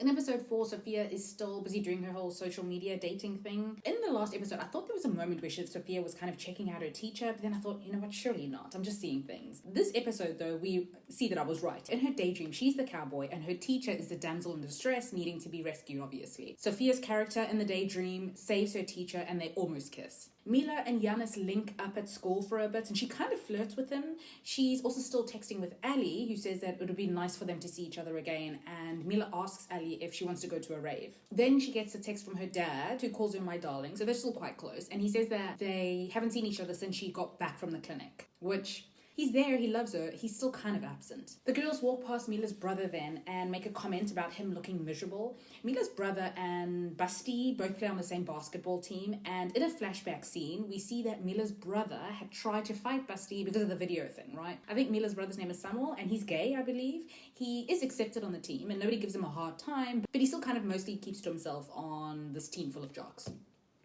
In episode 4, Sophia is still busy doing her whole social media dating thing. In the last episode, I thought there was a moment where Sophia was kind of checking out her teacher, but then I thought, you know what, surely not. I'm just seeing things. This episode, though, we see that I was right. In her daydream, she's the cowboy, and her teacher is the damsel in distress, needing to be rescued, obviously. Sophia's character in the daydream saves her teacher, and they almost kiss. Mila and Giannis link up at school for a bit, and she kind of flirts with him. She's also still texting with Ali, who says that it would be nice for them to see each other again, and Mila asks Ali if she wants to go to a rave. Then she gets a text from her dad, who calls her my darling, so they're still quite close, and he says that they haven't seen each other since she got back from the clinic, which... He's there, he loves her, he's still kind of absent. The girls walk past Mila's brother then and make a comment about him looking miserable. Mila's brother and Busty both play on the same basketball team, and in a flashback scene, we see that Mila's brother had tried to fight Busty because of the video thing, right? I think Mila's brother's name is Samuel, and he's gay, I believe. He is accepted on the team, and nobody gives him a hard time, but he still kind of mostly keeps to himself on this team full of jocks.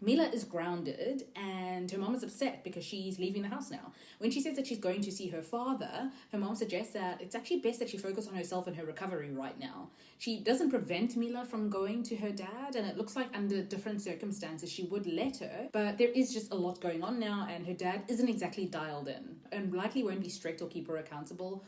Mila is grounded and her mom is upset because she's leaving the house now. When she says that she's going to see her father, her mom suggests that it's actually best that she focus on herself and her recovery right now. She doesn't prevent Mila from going to her dad, and it looks like under different circumstances she would let her, but there is just a lot going on now and her dad isn't exactly dialed in and likely won't be strict or keep her accountable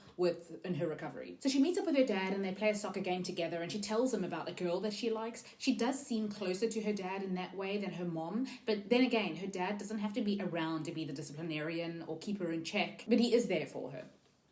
in her recovery. So she meets up with her dad and they play a soccer game together, and she tells him about a girl that she likes. She does seem closer to her dad in that way than her mom, but then again, her dad doesn't have to be around to be the disciplinarian or keep her in check, but he is there for her.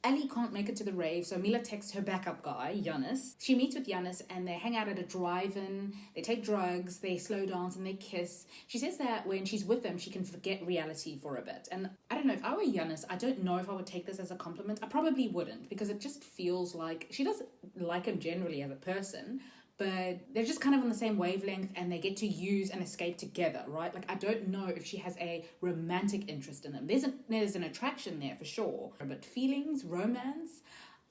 Ali can't make it to the rave, so Mila texts her backup guy, Giannis. She meets with Giannis and they hang out at a drive-in, they take drugs, they slow dance and they kiss. She says that when she's with him, she can forget reality for a bit. And I don't know, if I were Giannis, I don't know if I would take this as a compliment. I probably wouldn't, because it just feels like she doesn't like him generally as a person, but they're just kind of on the same wavelength and they get to use and escape together, right? Like, I don't know if she has a romantic interest in him. There's an attraction there for sure, but feelings, romance,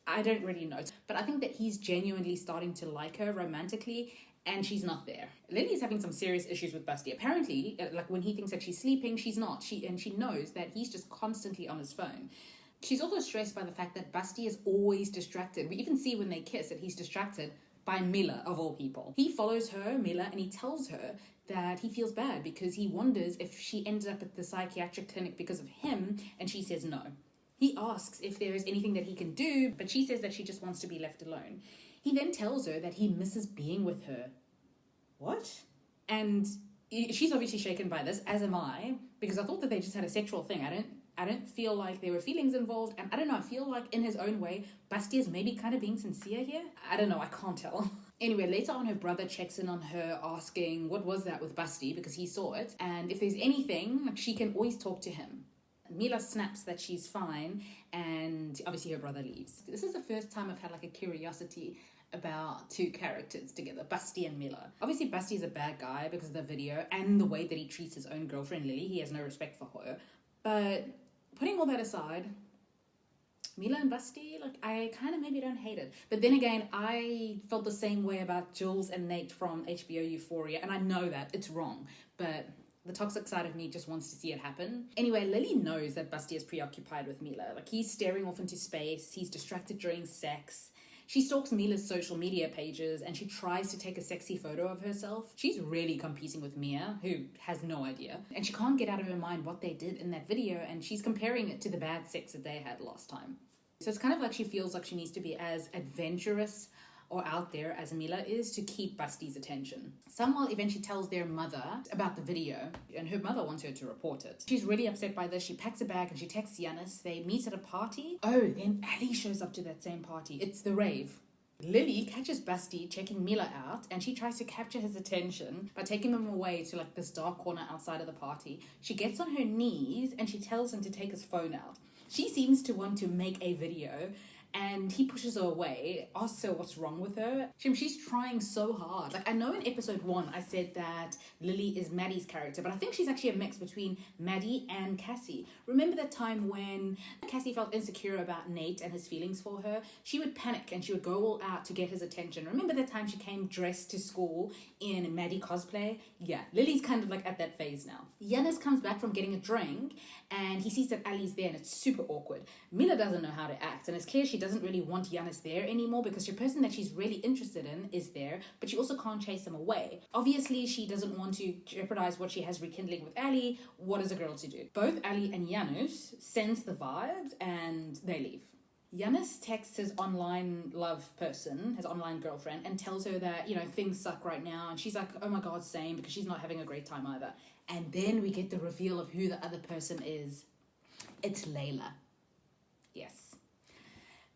I don't really know. But I think that he's genuinely starting to like her romantically, and she's not there. Lily's having some serious issues with Busty. Apparently, like when he thinks that she's sleeping, she's not. She knows that he's just constantly on his phone. She's also stressed by the fact that Busty is always distracted. We even see when they kiss that he's distracted by Mila, of all people. He follows her, Mila, and he tells her that he feels bad because he wonders if she ended up at the psychiatric clinic because of him, and she says no. He asks if there is anything that he can do, but she says that she just wants to be left alone. He then tells her that he misses being with her. What? And she's obviously shaken by this, as am I, because I thought that they just had a sexual thing. I don't feel like there were feelings involved, and I don't know, I feel like in his own way, Busty is maybe kind of being sincere here. I don't know, I can't tell. Anyway, later on, her brother checks in on her asking what was that with Busty because he saw it, and if there's anything, she can always talk to him. Mila snaps that she's fine, and obviously her brother leaves. This is the first time I've had like a curiosity about two characters together, Busty and Mila. Obviously, Busty is a bad guy because of the video and the way that he treats his own girlfriend, Lily. He has no respect for her. But putting all that aside, Mila and Busty, like, I kind of maybe don't hate it. But then again, I felt the same way about Jules and Nate from HBO Euphoria, and I know that it's wrong, but the toxic side of me just wants to see it happen. Anyway, Lily knows that Busty is preoccupied with Mila. Like, he's staring off into space, he's distracted during sex. She stalks Mila's social media pages and she tries to take a sexy photo of herself. She's really competing with Mia, who has no idea. And she can't get out of her mind what they did in that video, and she's comparing it to the bad sex that they had last time. So it's kind of like she feels like she needs to be as adventurous or out there as Mila is to keep Busty's attention. Samuel eventually tells their mother about the video, and her mother wants her to report it. She's really upset by this. She packs a bag and she texts Giannis. They meet at a party. Oh, then Ali shows up to that same party. It's the rave. Lily catches Busty checking Mila out, and she tries to capture his attention by taking him away to like this dark corner outside of the party. She gets on her knees and she tells him to take his phone out. She seems to want to make a video, and he pushes her away, asks her what's wrong with her. She's trying so hard. Like, I know in episode 1 I said that Lily is Maddie's character, but I think she's actually a mix between Maddie and Cassie. Remember that time when Cassie felt insecure about Nate and his feelings for her? She would panic and she would go all out to get his attention. Remember that time she came dressed to school in Maddie cosplay? Yeah, Lily's kind of like at that phase now. Giannis comes back from getting a drink and he sees that Ali's there and it's super awkward. Mila doesn't know how to act, and it's clear she doesn't really want Giannis there anymore because the person that she's really interested in is there, but she also can't chase him away. Obviously, she doesn't want to jeopardize what she has rekindling with Ali. What is a girl to do? Both Ali and Janusz sense the vibes and they leave. Giannis texts his online love person, his online girlfriend, and tells her that, things suck right now. And she's like, oh my God, same, because she's not having a great time either. And then we get the reveal of who the other person is. It's Layla. Yes.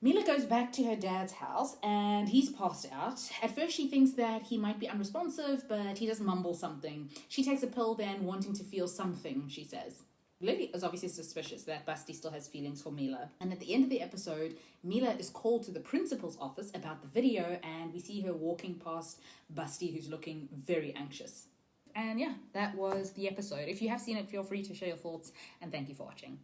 Mila goes back to her dad's house and he's passed out. At first she thinks that he might be unresponsive, but he does mumble something. She takes a pill then, wanting to feel something, she says. Lily is obviously suspicious that Busty still has feelings for Mila. And at the end of the episode, Mila is called to the principal's office about the video and we see her walking past Busty, who's looking very anxious. And yeah, that was the episode. If you have seen it, feel free to share your thoughts and thank you for watching.